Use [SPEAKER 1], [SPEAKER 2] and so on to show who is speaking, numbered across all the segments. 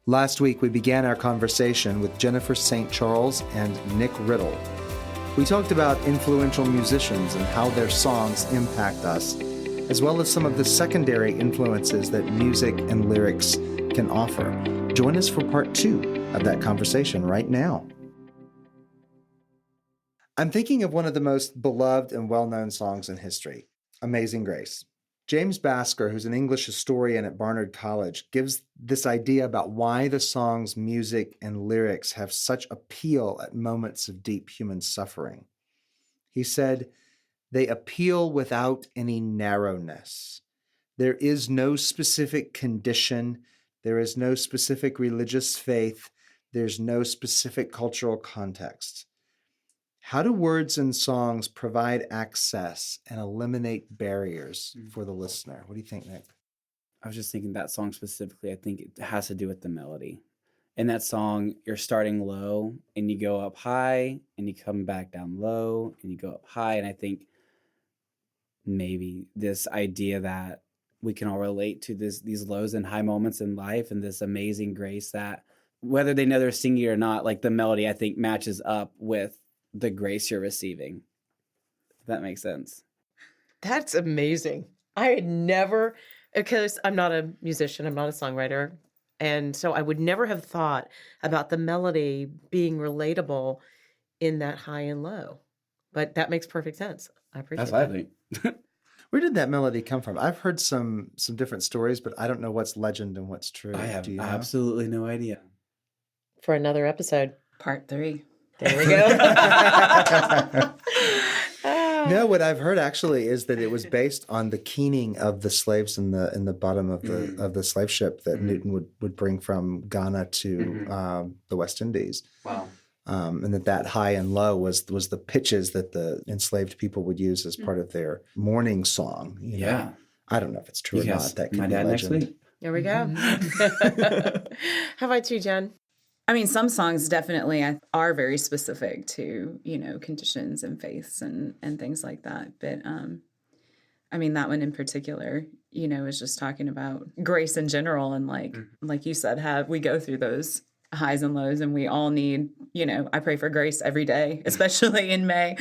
[SPEAKER 1] Last week, we began our conversation with Jennifer St. Charles and Nick Riddle. We talked about influential musicians and how their songs impact us, as well as some of the secondary influences that music and lyrics can offer. Join us for part 2 of that conversation right now. I'm thinking of one of the most beloved and well-known songs in history, Amazing Grace. James Basker, who's an English historian at Barnard College, gives this idea about why the song's music and lyrics have such appeal at moments of deep human suffering. He said, "They appeal without any narrowness. There is no specific condition. There is no specific religious faith. There's no specific cultural context. How do words and songs provide access and eliminate barriers for the listener?" What do you think, Nick?
[SPEAKER 2] I was just thinking that song specifically, I think it has to do with the melody. In that song, you're starting low and you go up high and you come back down low and you go up high. And I think maybe this idea that we can all relate to these lows and high moments in life and this amazing grace that whether they know they're singing or not, like the melody, I think matches up with the grace you're receiving. If that makes sense.
[SPEAKER 3] That's amazing. I had never, because I'm not a musician, I'm not a songwriter. And so I would never have thought about the melody being relatable in that high and low. But that makes perfect sense. I appreciate
[SPEAKER 2] That's
[SPEAKER 3] that.
[SPEAKER 2] what I think.
[SPEAKER 1] Where did that melody come from? I've heard some different stories, but I don't know what's legend and what's true.
[SPEAKER 2] I have
[SPEAKER 1] Do you know?
[SPEAKER 2] absolutely no idea.
[SPEAKER 3] For another episode.
[SPEAKER 4] Part 3.
[SPEAKER 3] There we go.
[SPEAKER 1] No, what I've heard actually is that it was based on the keening of the slaves in the bottom of the slave ship that Newton would bring from Ghana to the West Indies.
[SPEAKER 2] Wow.
[SPEAKER 1] And that high and low was the pitches that the enslaved people would use as part of their mourning song. You know? I don't know if it's true or not. That could
[SPEAKER 2] my
[SPEAKER 1] be
[SPEAKER 2] dad
[SPEAKER 1] legend.
[SPEAKER 2] next week.
[SPEAKER 3] There we go. How about you, Jen?
[SPEAKER 4] I mean, some songs definitely are very specific to, conditions and faiths and things like that. But, I mean, that one in particular, is just talking about grace in general. And like you said, we go through those highs and lows and we all need, I pray for grace every day, especially in May,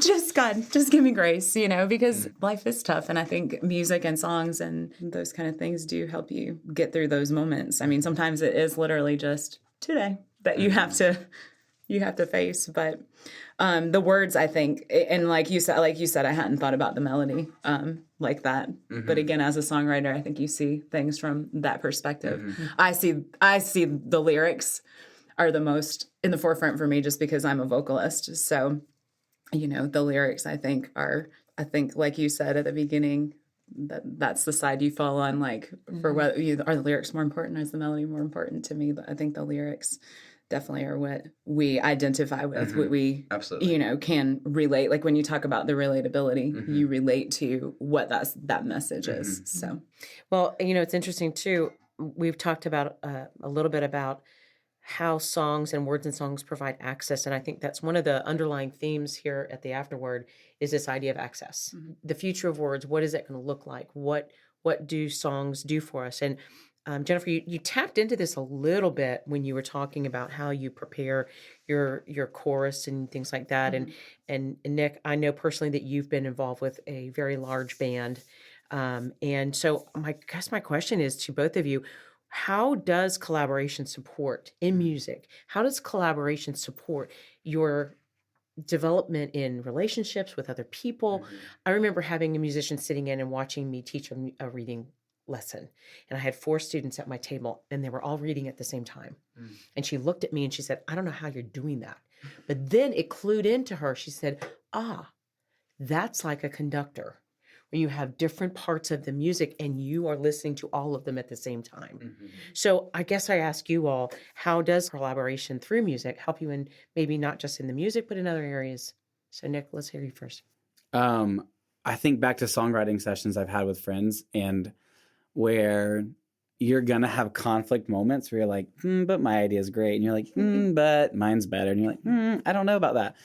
[SPEAKER 4] just give me grace, because life is tough. And I think music and songs and those kind of things do help you get through those moments. I mean, sometimes it is literally just today that you have to face, but the words, I think, and like you said, I hadn't thought about the melody like that. But again, as a songwriter, I think you see things from that perspective. I see the lyrics are the most in the forefront for me just because I'm a vocalist. So, the lyrics I think like you said at the beginning, that's the side you fall on. Like for whether are the lyrics more important or is the melody more important to me? I think the lyrics definitely are what we identify with, what we,
[SPEAKER 5] absolutely,
[SPEAKER 4] can relate. Like when you talk about the relatability, you relate to what that message is. So,
[SPEAKER 3] well, it's interesting too. We've talked about a little bit about how songs and words and songs provide access. And I think that's one of the underlying themes here at the Afterword is this idea of access. The future of words, what is it going to look like? What do songs do for us? And Jennifer, you tapped into this a little bit when you were talking about how you prepare your chorus and things like that. And Nick, I know personally that you've been involved with a very large band. And so my question is to both of you, how does collaboration support in music? How does collaboration support your development in relationships with other people? I remember having a musician sitting in and watching me teach a reading lesson. And I had 4 students at my table and they were all reading at the same time. And she looked at me and she said, "I don't know how you're doing that." But then it clued into her. She said, that's like a conductor where you have different parts of the music and you are listening to all of them at the same time. So I guess I ask you all, how does collaboration through music help you in maybe not just in the music, but in other areas? So Nick, let's hear you first.
[SPEAKER 2] I think back to songwriting sessions I've had with friends and where you're going to have conflict moments where you're like, but my idea is great. And you're like, but mine's better. And you're like, I don't know about that.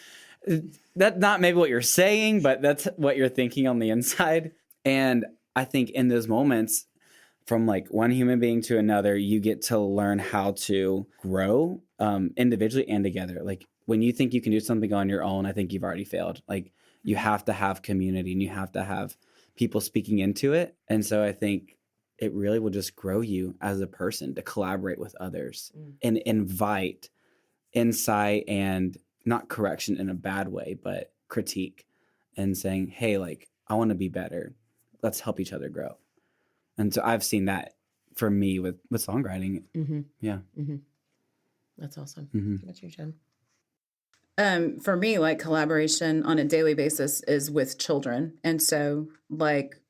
[SPEAKER 2] That's not maybe what you're saying, but that's what you're thinking on the inside. And I think in those moments, from like one human being to another, you get to learn how to grow individually and together. Like when you think you can do something on your own, I think you've already failed. Like you have to have community and you have to have people speaking into it. And so I think it really will just grow you as a person to collaborate with others and invite insight and not correction in a bad way, but critique and saying, hey, like, I want to be better. Let's help each other grow. And so I've seen that for me with songwriting.
[SPEAKER 3] Mm-hmm.
[SPEAKER 2] Yeah.
[SPEAKER 3] Mm-hmm. That's awesome.
[SPEAKER 2] Mm-hmm.
[SPEAKER 3] What's your Jen?
[SPEAKER 4] For me, like collaboration on a daily basis is with children. And so like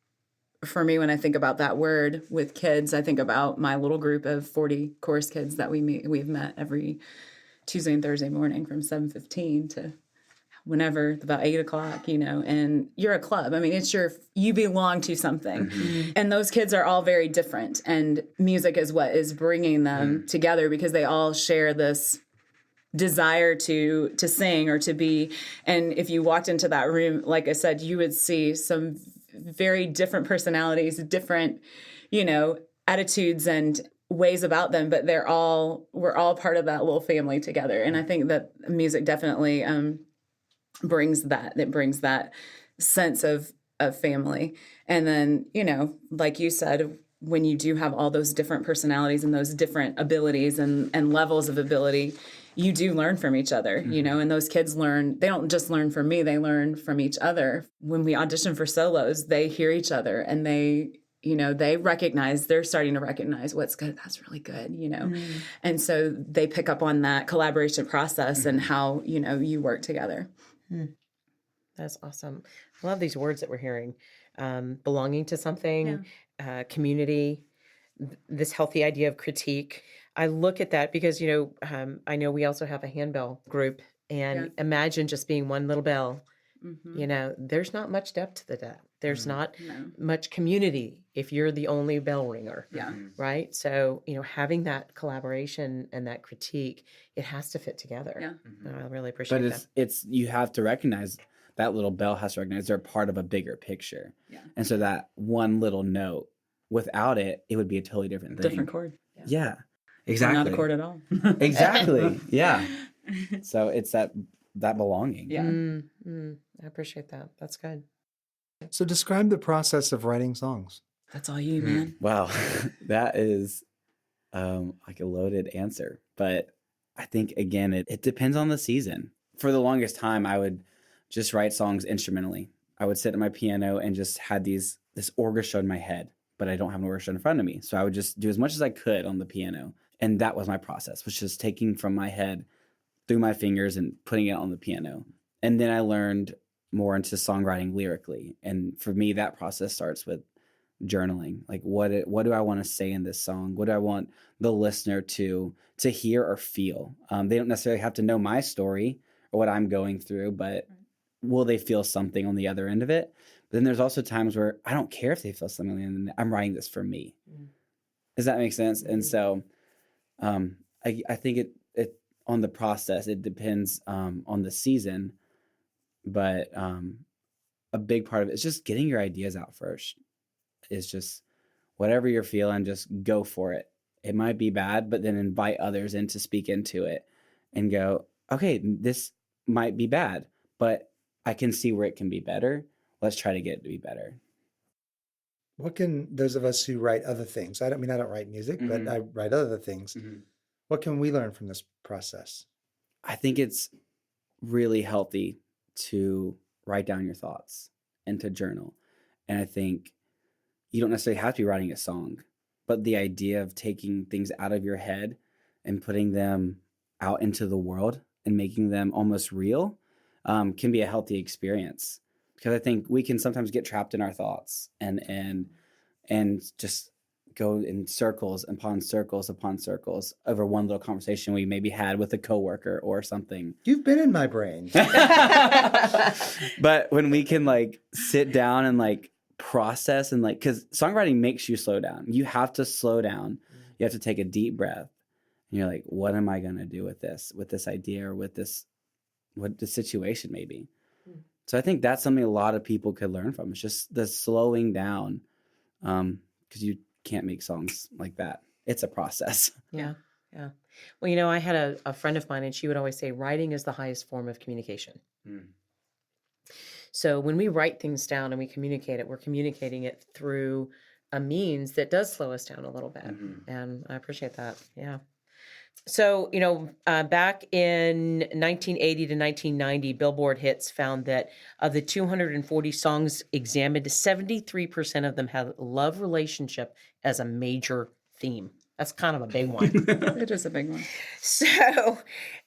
[SPEAKER 4] for me, when I think about that word with kids, I think about my little group of 40 chorus kids that we've met every Tuesday and Thursday morning from 7:15 to whenever, about 8 o'clock, you know, and you're a club. I mean, you belong to something. Mm-hmm. And those kids are all very different. And music is what is bringing them together because they all share this desire to sing or to be. And if you walked into that room, like I said, you would see some very different personalities, different, you know, attitudes and ways about them, but we're all part of that little family together. And I think that music definitely brings that. It brings that sense of family. And then, you know, like you said, when you do have all those different personalities and those different abilities and levels of ability, you do learn from each other, you know, and those kids they don't just learn from me, they learn from each other. When we audition for solos, they hear each other and they're starting to recognize what's good. That's really good, you know? And so they pick up on that collaboration process and how, you know, you work together.
[SPEAKER 3] That's awesome. I love these words that we're hearing. Belonging to something, community, this healthy idea of critique. I look at that because, you know, I know we also have a handbell group and imagine just being one little bell. You know, there's not much depth to the depth. There's not much community if you're the only bell ringer. Right. So, you know, having that collaboration and that critique, it has to fit together. I really appreciate that.
[SPEAKER 2] But it's you have to recognize that little bell has to recognize they're part of a bigger picture. And so that one little note, without it, it would be a totally different thing.
[SPEAKER 4] Different chord.
[SPEAKER 2] Yeah. Exactly.
[SPEAKER 4] Or not a chord at all.
[SPEAKER 2] Exactly. Yeah. So it's that belonging.
[SPEAKER 3] I appreciate that. That's good.
[SPEAKER 1] So describe the process of writing songs.
[SPEAKER 4] That's all you, man.
[SPEAKER 2] Wow. That is like a loaded answer. But I think, again, it depends on the season. For the longest time, I would just write songs instrumentally. I would sit at my piano and just had this orchestra in my head, but I don't have an orchestra in front of me. So I would just do as much as I could on the piano. And that was my process, was just taking from my head through my fingers and putting it on the piano. And then I learned more into songwriting lyrically. And for me, that process starts with journaling. Like, what do I want to say in this song? What do I want the listener to hear or feel? They don't necessarily have to know my story or what I'm going through, but will they feel something on the other end of it? But then there's also times where I don't care if they feel something, and I'm writing this for me. Does that make sense? And so I think it on the process, it depends on the season, but a big part of it is just getting your ideas out first. It's just whatever you're feeling, just go for it. It might be bad, but then invite others in to speak into it and go, okay, this might be bad, but I can see where it can be better. Let's try to get it to be better.
[SPEAKER 1] What can those of us who write other things, I don't write music, but I write other things. What can we learn from this process?
[SPEAKER 2] I think it's really healthy to write down your thoughts and to journal. And I think you don't necessarily have to be writing a song, but the idea of taking things out of your head and putting them out into the world and making them almost real can be a healthy experience. Because I think we can sometimes get trapped in our thoughts and just go in circles upon circles upon circles over one little conversation we maybe had with a coworker or something.
[SPEAKER 1] You've been in my brain.
[SPEAKER 2] But when we can like sit down and like process and like, because songwriting makes you slow down. You have to slow down. You have to take a deep breath. And you're like, what am I going to do with this idea or with what the situation maybe? So I think that's something a lot of people could learn from. It's just the slowing down. Because can't make songs like that. It's a process.
[SPEAKER 3] Yeah. Yeah. Well, I had a friend of mine, and she would always say, writing is the highest form of communication. So when we write things down and we communicate it, we're communicating it through a means that does slow us down a little bit. And I appreciate that. Yeah. So, back in 1980 to 1990, Billboard Hits found that of the 240 songs examined, 73% of them had love relationship as a major theme. That's kind of a big one.
[SPEAKER 4] It is a big one.
[SPEAKER 3] So,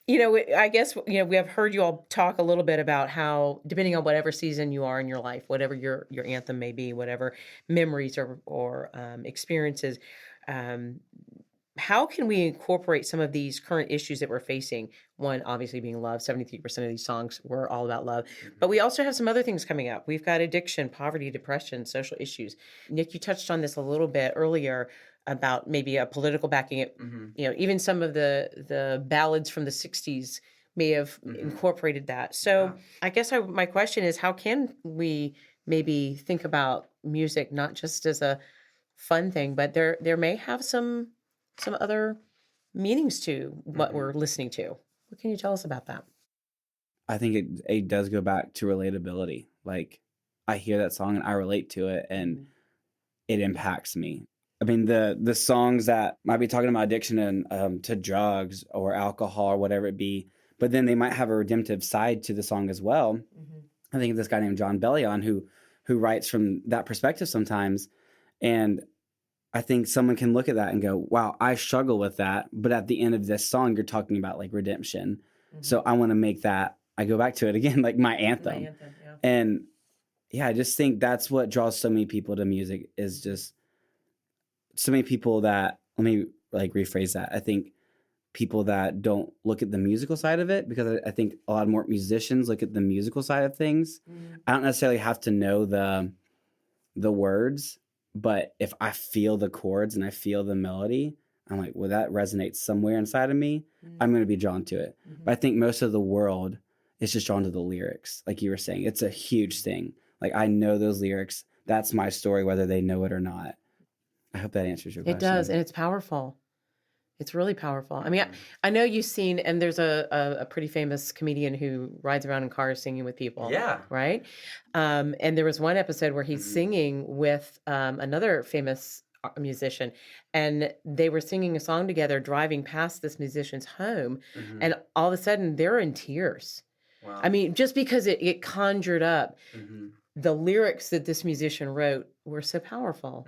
[SPEAKER 3] I guess, we have heard you all talk a little bit about how, depending on whatever season you are in your life, whatever your anthem may be, whatever memories or experiences, how can we incorporate some of these current issues that we're facing? One, obviously being love. 73% of these songs were all about love. But we also have some other things coming up. We've got addiction, poverty, depression, social issues. Nick, you touched on this a little bit earlier about maybe a political backing. Even some of the ballads from the 60s may have incorporated that. So I guess my question is, how can we maybe think about music not just as a fun thing, but there may have some other meanings to what we're listening to. What can you tell us about that?
[SPEAKER 2] I think it does go back to relatability. Like, I hear that song and I relate to it, and it impacts me. I mean, the songs that might be talking about addiction and to drugs or alcohol or whatever it be, but then they might have a redemptive side to the song as well. I think of this guy named John Bellion who writes from that perspective sometimes, and I think someone can look at that and go, wow, I struggle with that. But at the end of this song, you're talking about like redemption. So I want to make that, I go back to it again, like my anthem. And I just think that's what draws so many people to music, is just so many people that, let me like rephrase that. I think people that don't look at the musical side of it, because I think a lot more musicians look at the musical side of things. I don't necessarily have to know the words, but if I feel the chords and I feel the melody, I'm like, well, that resonates somewhere inside of me. I'm going to be drawn to it. But I think most of the world is just drawn to the lyrics. Like you were saying, it's a huge thing. Like, I know those lyrics. That's my story, whether they know it or not. I hope that answers your question.
[SPEAKER 3] It does, and it's powerful. It's really powerful. I mean, I know you've seen, and there's a pretty famous comedian who rides around in cars singing with people.
[SPEAKER 2] Yeah.
[SPEAKER 3] Right? And there was one episode where he's singing with another famous musician, and they were singing a song together driving past this musician's home, and all of a sudden they're in tears. Wow. I mean, just because it conjured up the lyrics that this musician wrote were so powerful,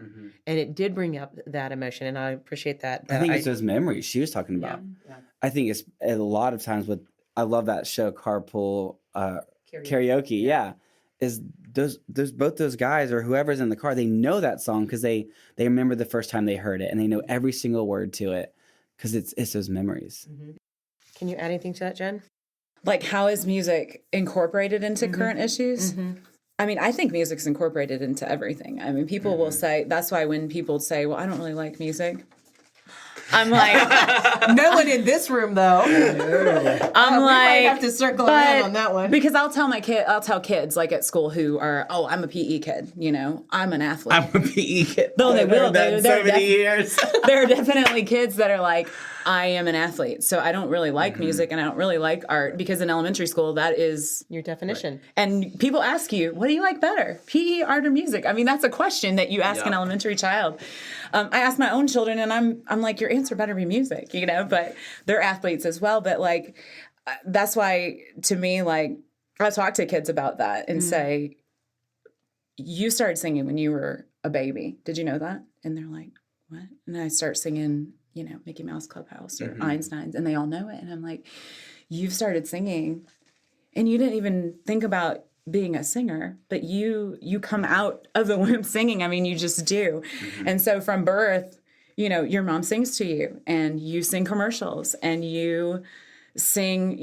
[SPEAKER 3] and it did bring up that emotion, and I appreciate that.
[SPEAKER 2] I think it's those memories she was talking about. Yeah. I think it's a lot of times I love that show, Carpool Karaoke. Yeah. Is both those guys or whoever's in the car, they know that song because they remember the first time they heard it, and they know every single word to it because it's those memories.
[SPEAKER 3] Can you add anything to that, Jen?
[SPEAKER 4] Like, how is music incorporated into current issues? I mean, I think music's incorporated into everything. I mean, people will say, that's why when people say, well, I don't really like music, I'm like,
[SPEAKER 3] no one in this room though.
[SPEAKER 4] I'm
[SPEAKER 3] we
[SPEAKER 4] like,
[SPEAKER 3] might have to circle around on that one.
[SPEAKER 4] Because I'll tell kids like at school who are, I'm a PE kid, I'm an athlete.
[SPEAKER 2] I'm a PE kid.
[SPEAKER 4] No, they will.
[SPEAKER 2] They're so many years.
[SPEAKER 4] There are definitely kids that are like, I am an athlete, so I don't really like music and I don't really like art, because in elementary school that is
[SPEAKER 3] your definition.
[SPEAKER 4] Right. And people ask you, what do you like better, PE, art, or music? I mean, that's a question that you ask an elementary child. I ask my own children, and I'm like, your answer better be music, but they're athletes as well. But like, that's why to me, like, I talk to kids about that and say, you started singing when you were a baby. Did you know that? And they're like, what? And then I start singing, Mickey Mouse Clubhouse or Einstein's, and they all know it. And I'm like, you've started singing and you didn't even think about being a singer, but you come out of the womb singing. I mean, you just do. And so from birth, your mom sings to you, and you sing commercials, and you sing,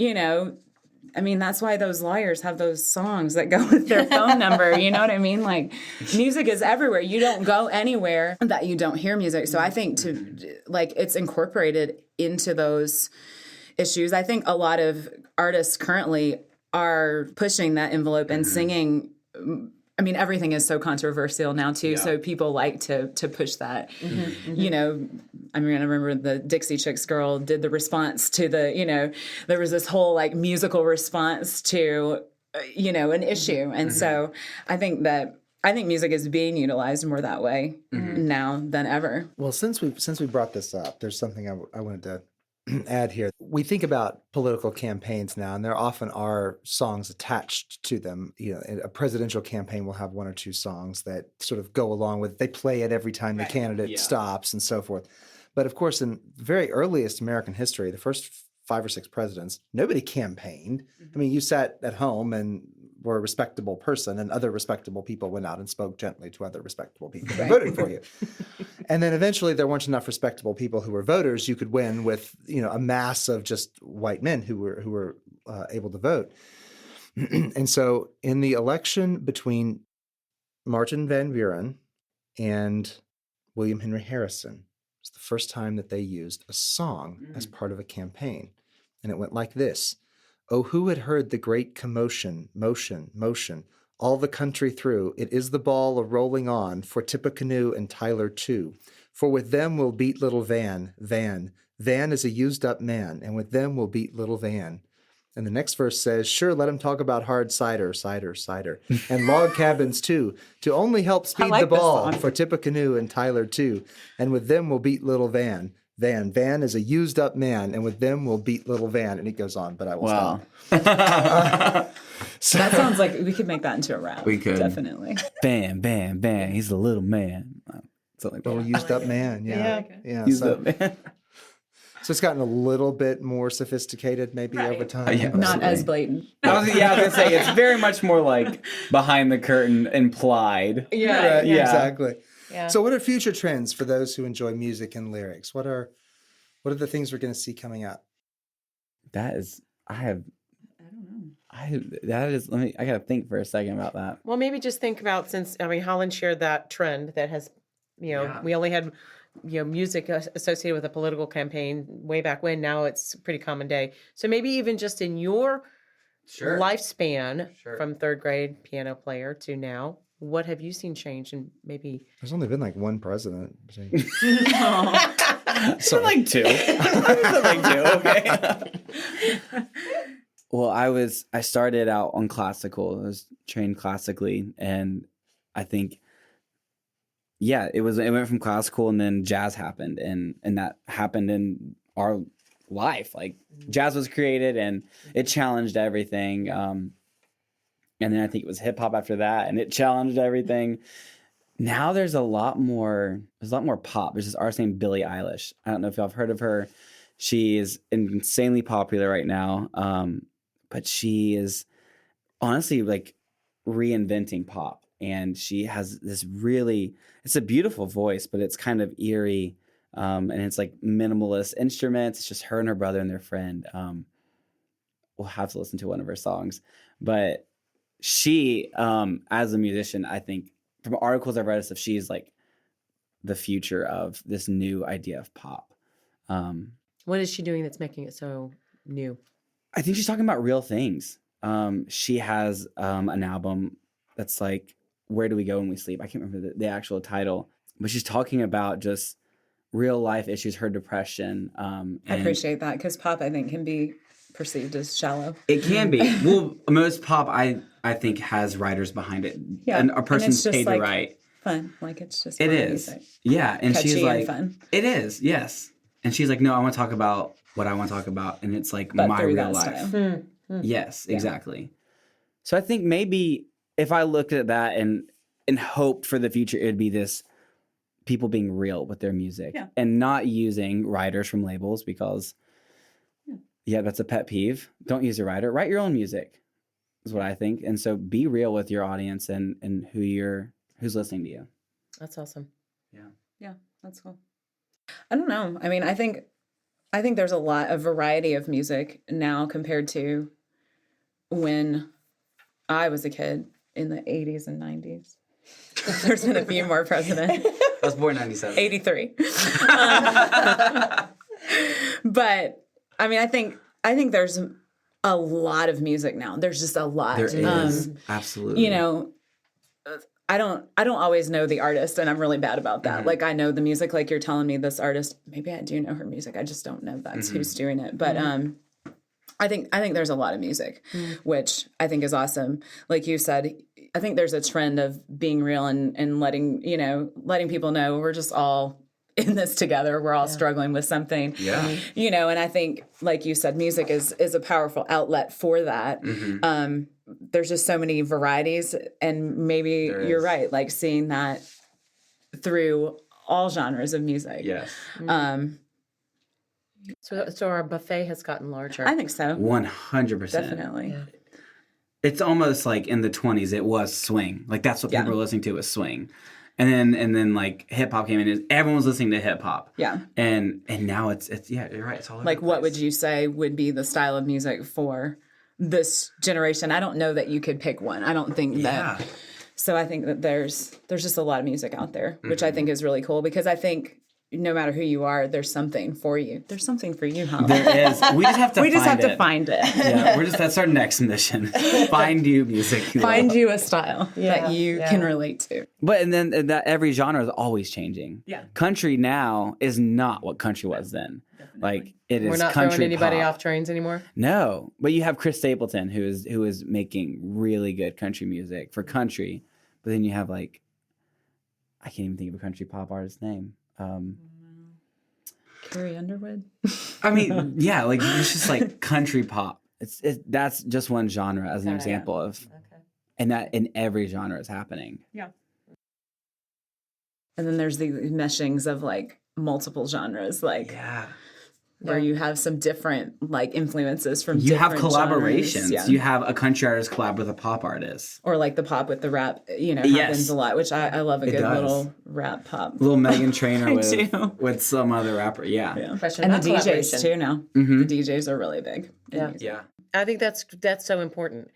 [SPEAKER 4] I mean, that's why those lawyers have those songs that go with their phone number. You know what I mean? Like, music is everywhere. You don't go anywhere that you don't hear music. So I think it's incorporated into those issues. I think a lot of artists currently are pushing that envelope and singing I mean, everything is so controversial now too.
[SPEAKER 2] Yeah.
[SPEAKER 4] So people like to push that. You know, I mean, I remember the Dixie Chicks girl did the response to the, you know, there was this whole like musical response to, you know, an issue. And so I think music is being utilized more that way now than ever.
[SPEAKER 1] Well, since we brought this up, there's something I wanted to add here. We think about political campaigns now, and there often are songs attached to them. You know, a presidential campaign will have one or two songs that sort of go along with. They play it every time the candidate stops, and so forth. But of course, in the very earliest American history, the first 5 or 6 presidents, nobody campaigned. I mean, you sat at home and were a respectable person, and other respectable people went out and spoke gently to other respectable people who voted for you. And then eventually there weren't enough respectable people who were voters. You could win with, you know, a mass of just white men who were able to vote. And so in the election between Martin Van Buren and William Henry Harrison, it's the first time that they used a song as part of a campaign. And it went like this. Oh, who had heard the great commotion, motion, motion, all the country through? It is the ball a-rolling on for Tippecanoe and Tyler too. For with them we'll beat little Van. Van is a used-up man, and with them we'll beat little Van. And the next verse says, sure, let him talk about hard cider, and log cabins too, to only help speed
[SPEAKER 4] like
[SPEAKER 1] the
[SPEAKER 4] this
[SPEAKER 1] ball
[SPEAKER 4] song.
[SPEAKER 1] for Tippecanoe and Tyler too. And with them we'll beat little Van. Van is a used up man, and with them we'll beat little Van. And it goes on, but I will stop. So,
[SPEAKER 4] That sounds like we could make that into a rap.
[SPEAKER 2] We could.
[SPEAKER 4] Definitely.
[SPEAKER 2] Van, he's a little man. Something like that.
[SPEAKER 1] little used up man. Yeah.
[SPEAKER 2] He's
[SPEAKER 1] So,
[SPEAKER 2] the man.
[SPEAKER 1] so it's gotten a little bit more sophisticated maybe over time.
[SPEAKER 2] Yeah.
[SPEAKER 4] Not as blatant.
[SPEAKER 2] I was gonna say it's very much more like behind the curtain, implied.
[SPEAKER 1] Right,
[SPEAKER 2] Yeah.
[SPEAKER 1] exactly.
[SPEAKER 3] Yeah.
[SPEAKER 1] So what are future trends for those who enjoy music and lyrics? What are the things we're going to see coming up?
[SPEAKER 2] That is, I gotta think for a second about that.
[SPEAKER 3] Well, maybe just think about, since, I mean, Holland shared that trend that has, you know, we only had, you know, music associated with a political campaign way back when. Now it's a pretty common day. So maybe even just in your lifespan from 3rd grade piano player to now, what have you seen change? And maybe
[SPEAKER 1] There's only been like one president.
[SPEAKER 2] So like 2. Like 2, okay. Well, I started out on classical. I was trained classically, and I think, it went from classical, and then jazz happened, and that happened in our life. Like jazz was created, and it challenged everything. And then I think it was hip hop after that, and it challenged everything. Now there's a lot more pop. There's this artist named Billie Eilish. I don't know if y'all have heard of her. She is insanely popular right now. But she is honestly like reinventing pop. And she has this it's a beautiful voice, but it's kind of eerie. And it's like minimalist instruments. It's just her and her brother and their friend. We'll have to listen to one of her songs. But she, as a musician, I think from articles I've read and stuff, she's like the future of this new idea of pop.
[SPEAKER 3] what is she doing that's making it so new?
[SPEAKER 2] I think she's talking about real things. She has an album that's like, Where Do We Go When We Sleep? I can't remember the actual title, but she's talking about just real life issues, her depression.
[SPEAKER 4] I appreciate that, because pop, I think, can be perceived as shallow.
[SPEAKER 2] It can be. Well, most pop, I think, has writers behind it.
[SPEAKER 4] Yeah.
[SPEAKER 2] And a person's
[SPEAKER 4] it's just
[SPEAKER 2] paid to
[SPEAKER 4] like
[SPEAKER 2] write.
[SPEAKER 4] Fun. Like, it's just
[SPEAKER 2] It
[SPEAKER 4] fun
[SPEAKER 2] is.
[SPEAKER 4] music.
[SPEAKER 2] Yeah. And
[SPEAKER 4] Catchy
[SPEAKER 2] she's
[SPEAKER 4] and
[SPEAKER 2] like,
[SPEAKER 4] fun.
[SPEAKER 2] it is. Yes. And she's like, no, I want to talk about what I want to talk about. And it's like
[SPEAKER 4] But
[SPEAKER 2] my
[SPEAKER 4] through
[SPEAKER 2] real
[SPEAKER 4] that
[SPEAKER 2] life.
[SPEAKER 4] style.
[SPEAKER 2] Yes, exactly. So I think maybe if I looked at that and hoped for the future, it would be this people being real with their music and not using writers from labels, because that's a pet peeve. Don't use a writer. Write your own music is what I think. And so be real with your audience and who's listening to you.
[SPEAKER 3] That's awesome.
[SPEAKER 4] Yeah, that's cool. I don't know. I mean, I think there's a lot of variety of music now compared to when I was a kid in the 80s and 90s. There's been a few more presidents.
[SPEAKER 2] I was born in 97.
[SPEAKER 4] 83. But I mean, I think there's a lot of music now. There's just a lot.
[SPEAKER 2] There is. Absolutely.
[SPEAKER 4] You know, I don't always know the artist, and I'm really bad about that.
[SPEAKER 2] Mm-hmm.
[SPEAKER 4] Like, I know the music, like you're telling me this artist, maybe I do know her music. I just don't know that's who's doing it. But I think there's a lot of music, which I think is awesome. Like you said, I think there's a trend of being real and letting people know we're just all in this together. We're all struggling with something.
[SPEAKER 2] Yeah.
[SPEAKER 4] And I think, like you said, music is a powerful outlet for that. There's just so many varieties, and maybe you're right, like seeing that through all genres of music.
[SPEAKER 2] Yes.
[SPEAKER 3] So our buffet has gotten larger.
[SPEAKER 4] I think so.
[SPEAKER 2] 100%.
[SPEAKER 4] Definitely.
[SPEAKER 3] Yeah.
[SPEAKER 2] It's almost like in the 20s, it was swing. Like that's what people were listening to, was swing. And then like hip hop came in. Everyone was listening to hip hop.
[SPEAKER 4] Yeah.
[SPEAKER 2] And now it's you're right. It's all over
[SPEAKER 4] Like,
[SPEAKER 2] the
[SPEAKER 4] what
[SPEAKER 2] place.
[SPEAKER 4] would you say would be the style of music for this generation? I don't know that you could pick one. I don't think that. So I think that there's just a lot of music out there, which I think is really cool, because I think no matter who you are, there's something for you. There's something for you, Holland.
[SPEAKER 2] There is. We just have to.
[SPEAKER 4] to find it.
[SPEAKER 2] Yeah, that's our next mission. Find you music.
[SPEAKER 4] Find you a style that you can relate to.
[SPEAKER 2] But and then that every genre is always changing.
[SPEAKER 4] Yeah.
[SPEAKER 2] Country now is not what country was then. Like it is.
[SPEAKER 3] We're not
[SPEAKER 2] country
[SPEAKER 3] throwing anybody
[SPEAKER 2] pop.
[SPEAKER 3] off trains anymore.
[SPEAKER 2] No, but you have Chris Stapleton who is making really good country music for country. But then you have like, I can't even think of a country pop artist's name.
[SPEAKER 4] Carrie Underwood.
[SPEAKER 2] I mean, yeah, like it's just like country pop. That's just one genre as an example of, and that in every genre is happening.
[SPEAKER 4] Yeah. And then there's the meshings of like multiple genres, like where you have some different like influences from
[SPEAKER 2] You have
[SPEAKER 4] different
[SPEAKER 2] collaborations.
[SPEAKER 4] genres. Yeah.
[SPEAKER 2] You have a country artist collab with a pop artist.
[SPEAKER 4] Or like the pop with the rap, happens a lot, which I love a good
[SPEAKER 2] does.
[SPEAKER 4] little rap pop.
[SPEAKER 2] Little Megan Trainor
[SPEAKER 4] do.
[SPEAKER 2] with some other rapper. Yeah.
[SPEAKER 3] Question
[SPEAKER 4] And the
[SPEAKER 3] about
[SPEAKER 4] DJs
[SPEAKER 3] collaboration.
[SPEAKER 4] too now.
[SPEAKER 2] Mm-hmm.
[SPEAKER 4] The DJs are really big.
[SPEAKER 3] Yeah.
[SPEAKER 2] Yeah.
[SPEAKER 3] I think that's so important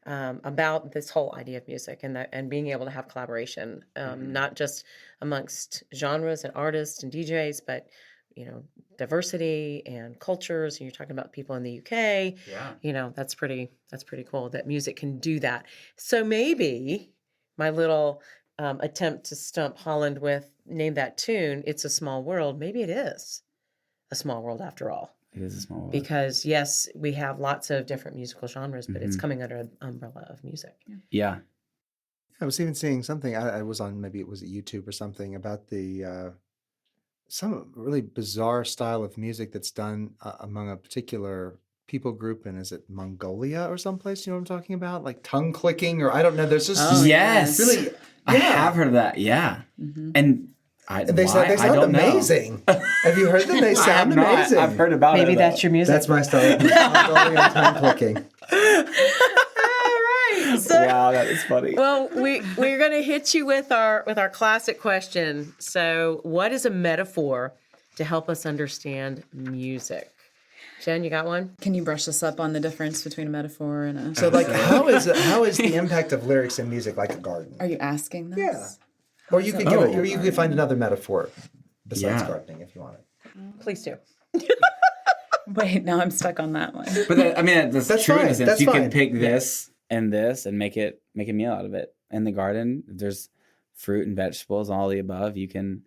[SPEAKER 3] about this whole idea of music and being able to have collaboration, not just amongst genres and artists and DJs, but diversity and cultures. And you're talking about people in the UK.
[SPEAKER 2] Yeah.
[SPEAKER 3] That's pretty cool that music can do that. So maybe my little attempt to stump Holland with name that tune, "It's a Small World." Maybe it is a small world after all.
[SPEAKER 2] It is a small world.
[SPEAKER 3] Because yes, we have lots of different musical genres, but it's coming under an umbrella of music.
[SPEAKER 2] Yeah.
[SPEAKER 1] I was even seeing something. I was on, maybe it was at YouTube or something, about the some really bizarre style of music that's done among a particular people group. And is it Mongolia or someplace? You know what I'm talking about? Like tongue clicking, or I don't know. There's just
[SPEAKER 2] Yes.
[SPEAKER 1] really.
[SPEAKER 2] I have heard of that. Yeah. And
[SPEAKER 1] They sound amazing. Have you heard them? They sound amazing.
[SPEAKER 2] I've heard about it.
[SPEAKER 3] Maybe that's your music.
[SPEAKER 1] That's my style. Mongolian tongue clicking.
[SPEAKER 3] So,
[SPEAKER 2] Wow, that is funny.
[SPEAKER 3] well, we're going to hit you with our classic question. So, what is a metaphor to help us understand music? Jen, you got one?
[SPEAKER 4] Can you brush us up on the difference between a metaphor and a...
[SPEAKER 1] So, like, how is the impact of lyrics in music like a garden?
[SPEAKER 4] Are you asking this?
[SPEAKER 1] Yeah. Or you could or you could find another metaphor besides gardening if you want it.
[SPEAKER 3] Please do.
[SPEAKER 4] Wait, now I'm stuck on that one.
[SPEAKER 2] But that's true
[SPEAKER 1] fine.
[SPEAKER 2] in a sense.
[SPEAKER 1] That's
[SPEAKER 2] You can
[SPEAKER 1] fine.
[SPEAKER 2] pick this and make a meal out of it. In the garden, there's fruit and vegetables, all the above. You can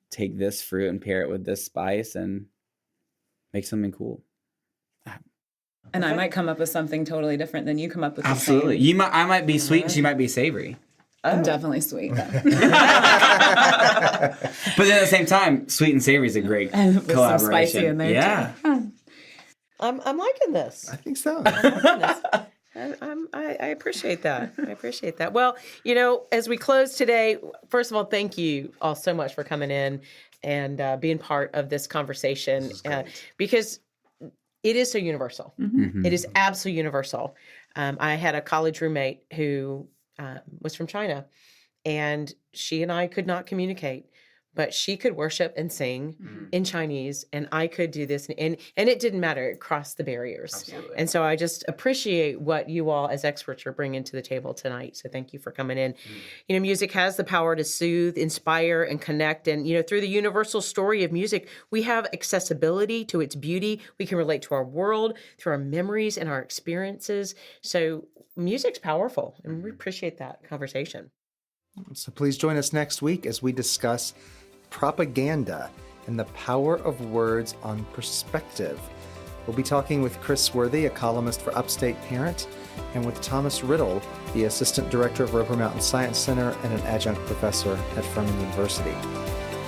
[SPEAKER 2] take this fruit and pair it with this spice and make something cool.
[SPEAKER 4] And I might come up with something totally different than you come up with.
[SPEAKER 2] Absolutely.
[SPEAKER 4] The same.
[SPEAKER 2] I might be sweet and she might be savory.
[SPEAKER 4] I'm definitely sweet.
[SPEAKER 2] But then at the same time, sweet and savory is a great
[SPEAKER 4] And with some
[SPEAKER 2] collaboration.
[SPEAKER 4] spicy in there,
[SPEAKER 2] Yeah.
[SPEAKER 4] too.
[SPEAKER 3] I'm liking this.
[SPEAKER 1] I think so.
[SPEAKER 3] I appreciate that. I appreciate that. Well, as we close today, first of all, thank you all so much for coming in and being part of this conversation, because it is so universal.
[SPEAKER 2] Mm-hmm.
[SPEAKER 3] It is absolutely universal. I had a college roommate who was from China, and she and I could not communicate, but she could worship and sing in Chinese, and I could do this, and it didn't matter. It crossed the barriers.
[SPEAKER 2] Absolutely.
[SPEAKER 3] And so I just appreciate what you all as experts are bringing to the table tonight. So thank you for coming in. You know, music has the power to soothe, inspire, and connect. And, you know, through the universal story of music, we have accessibility to its beauty. We can relate to our world through our memories and our experiences. So music's powerful, and we appreciate that conversation.
[SPEAKER 1] So please join us next week as we discuss propaganda and the power of words on perspective. We'll be talking with Chris Worthy, a columnist for Upstate Parent, and with Thomas Riddle, the Assistant Director of Roper Mountain Science Center and an adjunct professor at Furman University.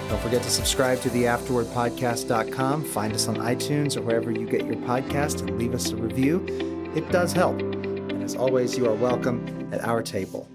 [SPEAKER 1] Don't forget to subscribe to the AfterwordPodcast.com, find us on iTunes or wherever you get your podcast, and leave us a review. It does help. And as always, you are welcome at our table.